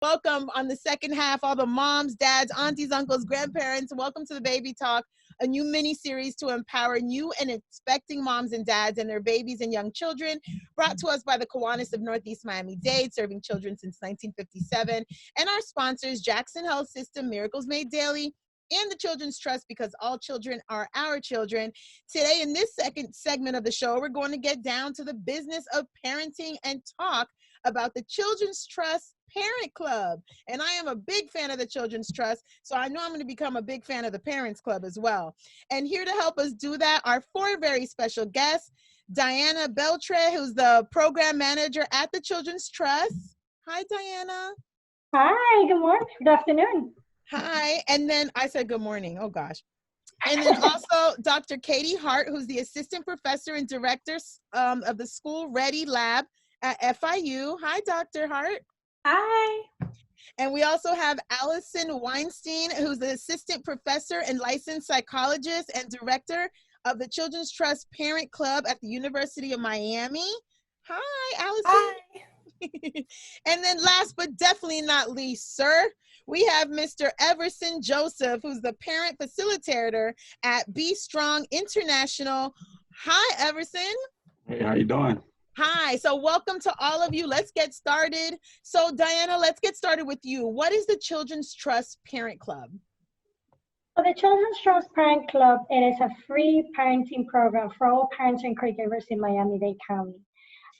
Welcome on the second half, all the moms, dads, aunties, uncles, grandparents. Welcome to the Baby Talk, a new mini-series to empower new and expecting moms and dads and their babies and young children, brought to us by the Kiwanis of Northeast Miami-Dade, serving children since 1957, and our sponsors, Jackson Health System, Miracles Made Daily, and the Children's Trust, because all children are our children. Today, in this second segment of the show, we're going to get down to the business of parenting and talk about the Children's Trust Parent Club. And I am a big fan of the Children's Trust, so I know I'm going to become a big fan of the Parents Club as well. And here to help us do that are four very special guests. Diana Beltre, who's the program manager at the Children's Trust. Hi, Diana. Hi, good morning. Good afternoon. Hi. And then I said good morning. Oh, gosh. And then also Dr. Katie Hart, who's the assistant professor and director of the School Ready Lab at FIU. Hi, Dr. Hart. Hi. And we also have Allison Weinstein, who's the assistant professor and licensed psychologist and director of the Children's Trust Parent Club at the University of Miami. Hi, Allison. Hi. And then last but definitely not least, sir, we have Mr. Everson Joseph, who's the parent facilitator at Be Strong International. Hi, Everson. Hey, how you doing? Hi, so welcome to all of you. Let's get started. So Diana, let's get started with you. What is the Children's Trust Parent Club? So the Children's Trust Parent Club, it is a free parenting program for all parents and caregivers in Miami-Dade County.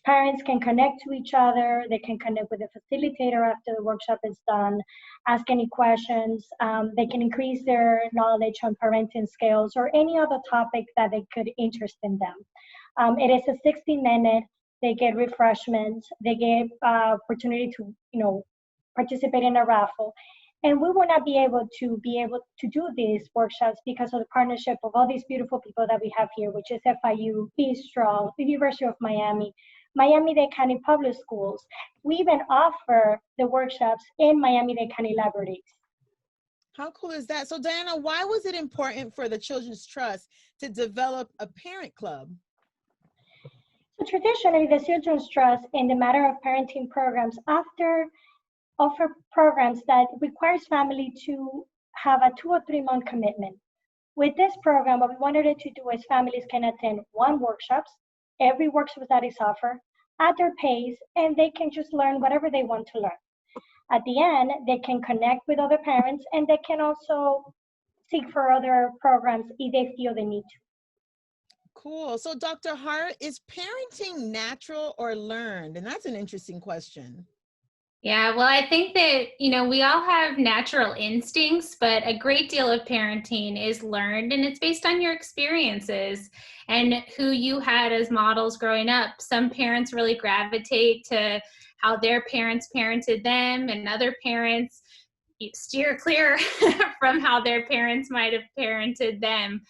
Parents can connect to each other. They can connect with a facilitator after the workshop is done, ask any questions. They can increase their knowledge on parenting skills or any other topic that they could interest in them. It is a 60-minute. They get refreshments. They get opportunity to, participate in a raffle. And we will not be able to do these workshops because of the partnership of all these beautiful people that we have here, which is FIU, Be Strong, the University of Miami, Miami-Dade County Public Schools. We even offer the workshops in Miami-Dade County libraries. How cool is that? So Diana, why was it important for the Children's Trust to develop a parent club? So traditionally, the Children's Trust, in the matter of parenting programs, offer programs that requires family to have a 2 or 3 month commitment. With this program, what we wanted it to do is families can attend one workshops, every workshop that is offered, at their pace, and they can just learn whatever they want to learn. At the end, they can connect with other parents, and they can also seek for other programs if they feel they need to. Cool. So Dr. Hart, is parenting natural or learned? And that's an interesting question. Yeah, well, I think that, we all have natural instincts, but a great deal of parenting is learned, and it's based on your experiences and who you had as models growing up. Some parents really gravitate to how their parents parented them, and other parents steer clear from how their parents might have parented them.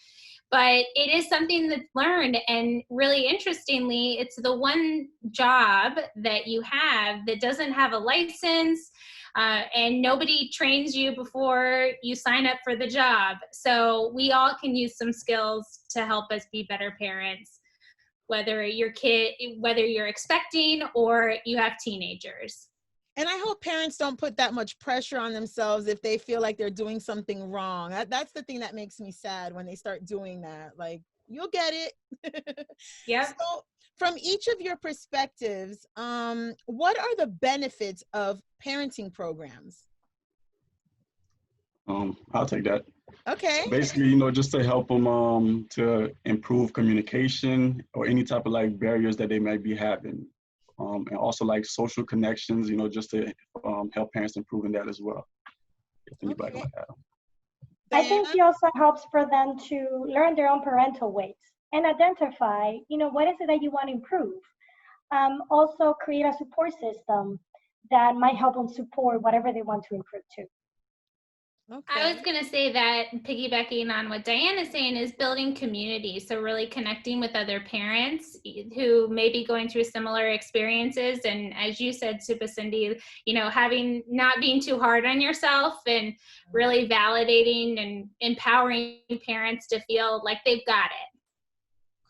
But it is something that's learned, and really interestingly, it's the one job that you have that doesn't have a license, and nobody trains you before you sign up for the job. So we all can use some skills to help us be better parents, whether you're expecting or you have teenagers. And I hope parents don't put that much pressure on themselves if they feel like they're doing something wrong. That's the thing that makes me sad when they start doing that. Like, you'll get it. Yeah. So from each of your perspectives, what are the benefits of parenting programs? I'll take that. Okay. Basically, just to help them to improve communication or any type of barriers that they might be having. And also social connections, just to help parents improve in that as well. If anybody might have. I think it also helps for them to learn their own parental ways and identify, what is it that you want to improve. Also create a support system that might help them support whatever they want to improve to. Okay. I was going to say that, piggybacking on what Diana's saying, is building community. So really connecting with other parents who may be going through similar experiences. And as you said, Super Cindy, not being too hard on yourself, and really validating and empowering parents to feel like they've got it.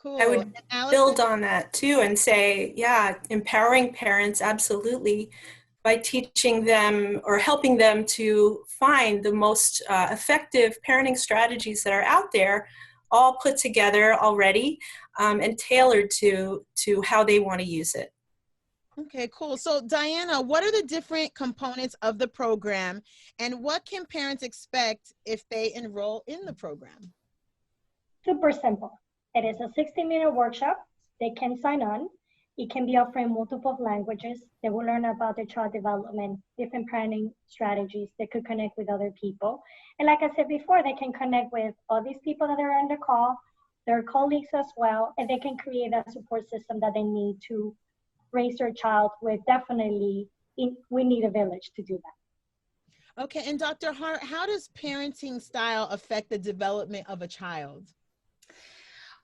Cool. I would build on that too and say, yeah, empowering parents, absolutely. by teaching them or helping them to find the most effective parenting strategies that are out there, all put together already and tailored to how they want to use it. Okay, cool. So Diana, what are the different components of the program, and what can parents expect if they enroll in the program? Super simple. It is a 60-minute workshop. They can sign on. It can be offered in multiple languages. They will learn about their child development, different parenting strategies. They could connect with other people. And like I said before, they can connect with all these people that are on the call, their colleagues as well, and they can create that support system that they need to raise their child with. Definitely, we need a village to do that. Okay, and Dr. Hart, how does parenting style affect the development of a child?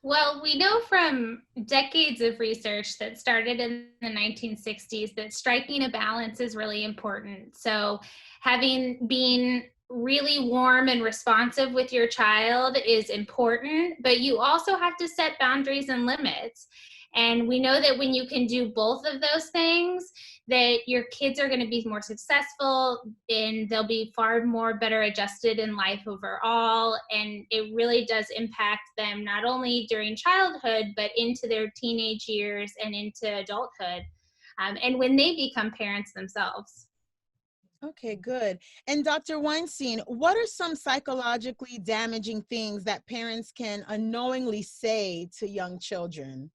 Well, we know from decades of research that started in the 1960s that striking a balance is really important. So being really warm and responsive with your child is important, but you also have to set boundaries and limits. And we know that when you can do both of those things, that your kids are going to be more successful and they'll be far more better adjusted in life overall. And it really does impact them not only during childhood, but into their teenage years and into adulthood. And when they become parents themselves. Okay, good. And Dr. Weinstein, what are some psychologically damaging things that parents can unknowingly say to young children?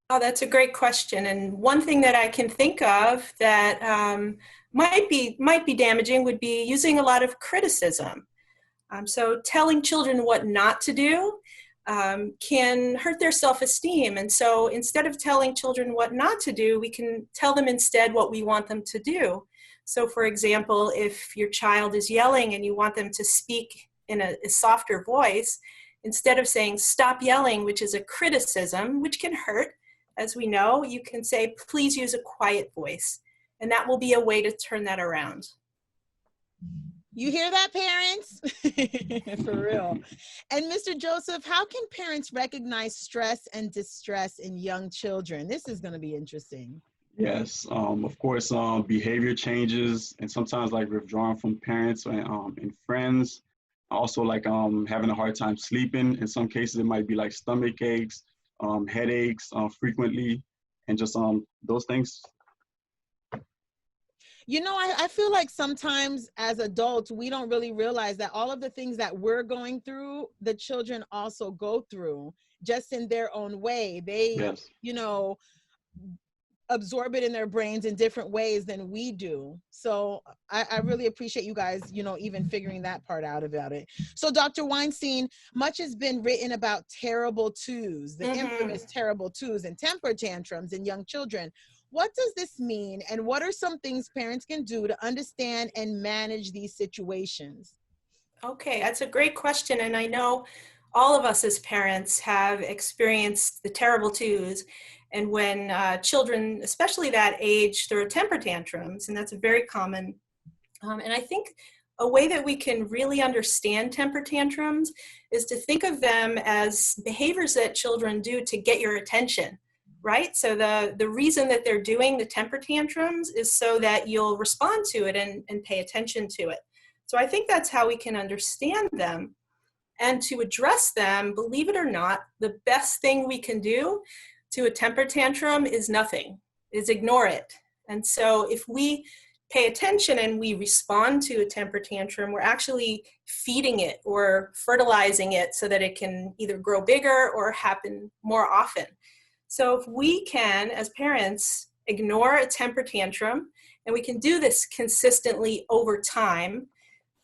Oh, that's a great question. And one thing that I can think of that might be damaging would be using a lot of criticism. So telling children what not to do can hurt their self-esteem. And so instead of telling children what not to do, we can tell them instead what we want them to do. So for example, if your child is yelling and you want them to speak in a softer voice, instead of saying stop yelling, which is a criticism, which can hurt, as we know, you can say, please use a quiet voice. And that will be a way to turn that around. You hear that, parents? For real. And Mr. Joseph, how can parents recognize stress and distress in young children? This is going to be interesting. Yes, of course, behavior changes and sometimes like withdrawing from parents and friends. Also like having a hard time sleeping. In some cases, it might be like stomach aches, headaches frequently, and just those things. You know, I feel like sometimes as adults, we don't really realize that all of the things that we're going through, the children also go through just in their own way. They, Yes. you know, absorb it in their brains in different ways than we do. So I really appreciate you guys, you know, even figuring that part out about it. So Dr. Weinstein, much has been written about terrible twos, the infamous terrible twos and temper tantrums in young children. What does this mean, and what are some things parents can do to understand and manage these situations? Okay, that's a great question. And I know all of us as parents have experienced the terrible twos. And when children, especially that age, throw temper tantrums, and that's very common. And I think a way that we can really understand temper tantrums is to think of them as behaviors that children do to get your attention, right? So the reason that they're doing the temper tantrums is so that you'll respond to it and pay attention to it. So I think that's how we can understand them. And to address them, believe it or not, the best thing we can do to a temper tantrum is nothing, is ignore it. And so if we pay attention and we respond to a temper tantrum, we're actually feeding it or fertilizing it so that it can either grow bigger or happen more often. So if we can, as parents, ignore a temper tantrum, and we can do this consistently over time,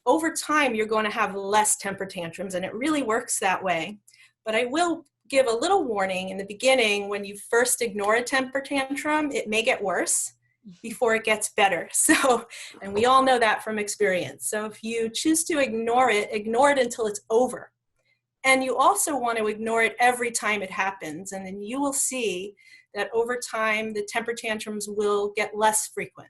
you're going to have less temper tantrums, and it really works that way. But I will give a little warning in the beginning. When you first ignore a temper tantrum, it may get worse before it gets better. So, and we all know that from experience. So if you choose to ignore it until it's over. And you also want to ignore it every time it happens. And then you will see that over time, the temper tantrums will get less frequent.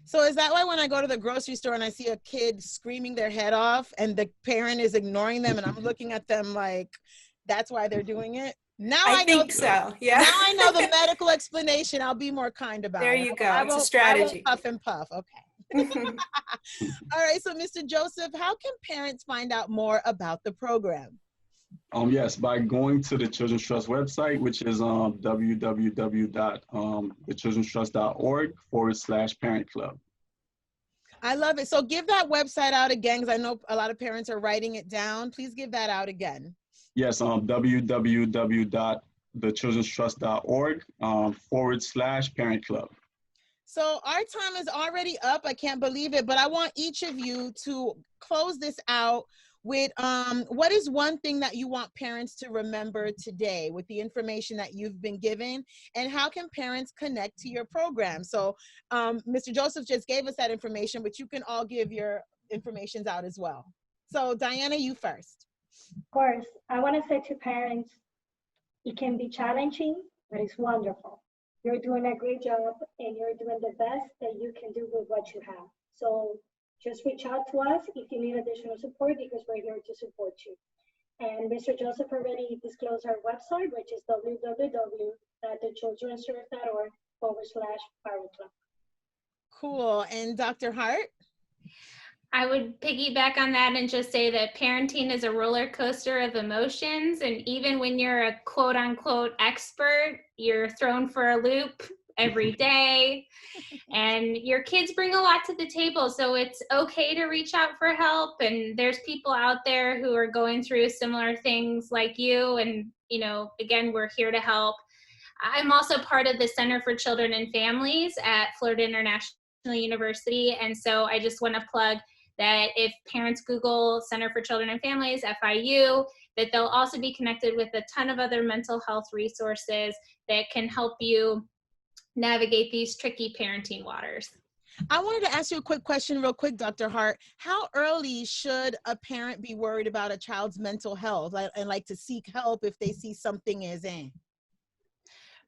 So is that why when I go to the grocery store and I see a kid screaming their head off and the parent is ignoring them and I'm looking at them like, that's why they're doing it? Now I know. think so. Yeah. Now I know the medical explanation. I'll be more kind about There it. you go. I It's a won't strategy. puff and puff. Okay. All right. So, Mr. Joseph, how can parents find out more about the program? Yes, by going to the Children's Trust website, which is www.thechildrenstrust.org/parent club. I love it. So give that website out again, because I know a lot of parents are writing it down. Please give that out again. Yes, www.thechildrenstrust.org/parent club. So our time is already up. I can't believe it, but I want each of you to close this out with what is one thing that you want parents to remember today with the information that you've been given, and how can parents connect to your program? So Mr. Joseph just gave us that information, but you can all give your informations out as well. So Diana, you first. Of course, I want to say to parents, it can be challenging, but it's wonderful. You're doing a great job and you're doing the best that you can do with what you have. So just reach out to us if you need additional support, because we're here to support you. And Mr. Joseph already disclosed our website, which is www.thechildrenstrust.org/parent club. Cool. And Dr. Hart? I would piggyback on that and just say that parenting is a roller coaster of emotions. And even when you're a quote unquote expert, you're thrown for a loop every day. And your kids bring a lot to the table. So it's okay to reach out for help. And there's people out there who are going through similar things like you. And, you know, again, we're here to help. I'm also part of the Center for Children and Families at Florida International University. And so I just want to plug that if parents Google Center for Children and Families, FIU, that they'll also be connected with a ton of other mental health resources that can help you navigate these tricky parenting waters. I wanted to ask you a quick question real quick, Dr. Hart. How early should a parent be worried about a child's mental health and like to seek help if they see something is in?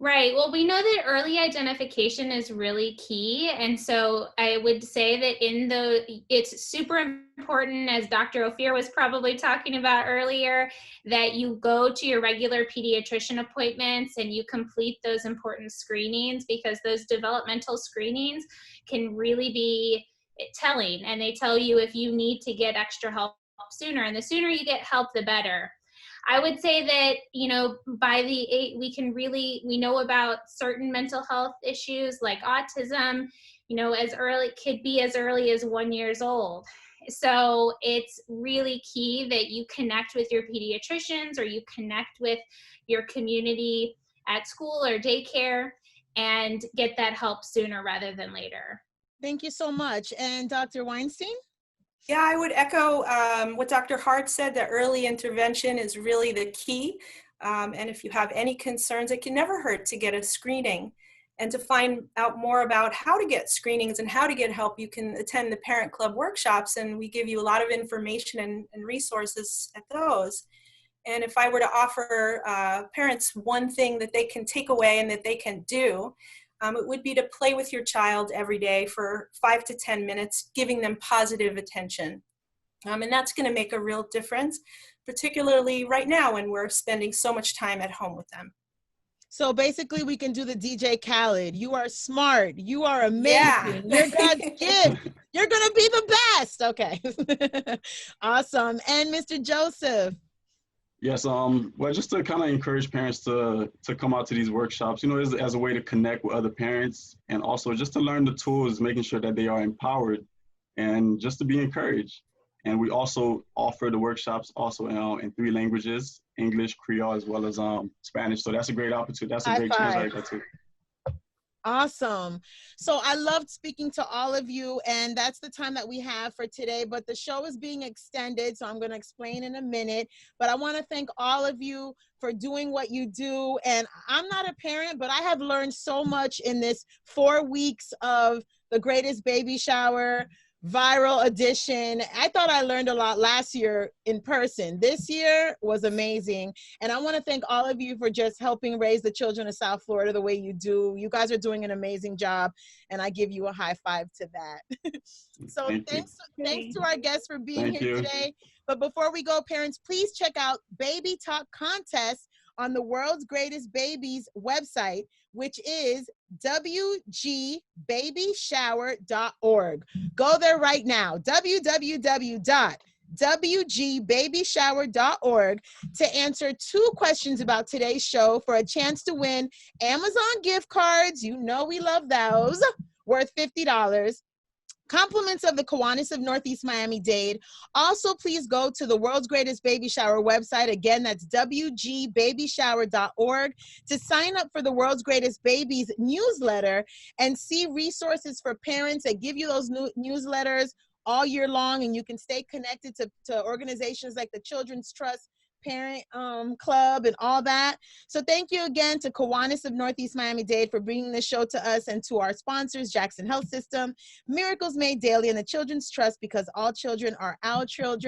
Right. Well, we know that early identification is really key. And so I would say that it's super important, as Dr. Ophir was probably talking about earlier, that you go to your regular pediatrician appointments and you complete those important screenings, because those developmental screenings can really be telling, and they tell you if you need to get extra help sooner. And the sooner you get help, the better. I would say that, you know, by the age, we know about certain mental health issues like autism, you know, could be as early as 1 year old. So it's really key that you connect with your pediatricians, or you connect with your community at school or daycare and get that help sooner rather than later. Thank you so much. And Dr. Weinstein? Yeah, I would echo what Dr. Hart said, that early intervention is really the key. And if you have any concerns, it can never hurt to get a screening. And to find out more about how to get screenings and how to get help, you can attend the Parent Club workshops, and we give you a lot of information and resources at those. And if I were to offer parents one thing that they can take away and that they can do, it would be to play with your child every day for 5 to 10 minutes, giving them positive attention. And that's going to make a real difference, particularly right now when we're spending so much time at home with them. So basically we can do the DJ Khaled. You are smart. You are amazing. Yeah. You're God's gift. You're going to be the best. Okay. Awesome. And Mr. Joseph? Yes, well, just to kind of encourage parents to come out to these workshops, you know, as a way to connect with other parents, and also just to learn the tools, making sure that they are empowered and just to be encouraged. And we also offer the workshops also in 3 languages, English, Creole, as well as Spanish. So that's a great opportunity. That's a great chance right there too. Awesome. So I loved speaking to all of you, and that's the time that we have for today, but the show is being extended, so I'm going to explain in a minute. But I want to thank all of you for doing what you do. And I'm not a parent, but I have learned so much in this 4 weeks of the Greatest Baby Shower viral edition. I thought I learned a lot last year in person. This year was amazing. And I want to thank all of you for just helping raise the children of South Florida the way you do. You guys are doing an amazing job, and I give you a high five to that. So thanks to our guests for being here today. But before we go, parents, please check out Baby Talk Contest on the World's Greatest Babies website, which is wgbabyshower.org. Go there right now, www.wgbabyshower.org, to answer 2 questions about today's show for a chance to win Amazon gift cards. You know we love those, worth $50. Compliments of the Kiwanis of Northeast Miami-Dade. Also, please go to the World's Greatest Baby Shower website. Again, that's wgbabyshower.org, to sign up for the World's Greatest Babies newsletter and see resources for parents that give you those newsletters all year long, and you can stay connected to organizations like the Children's Trust Parent Club and all that. So thank you again to Kiwanis of Northeast Miami-Dade for bringing this show to us, and to our sponsors, Jackson Health System, Miracles Made Daily, and the Children's Trust, because all children are our children.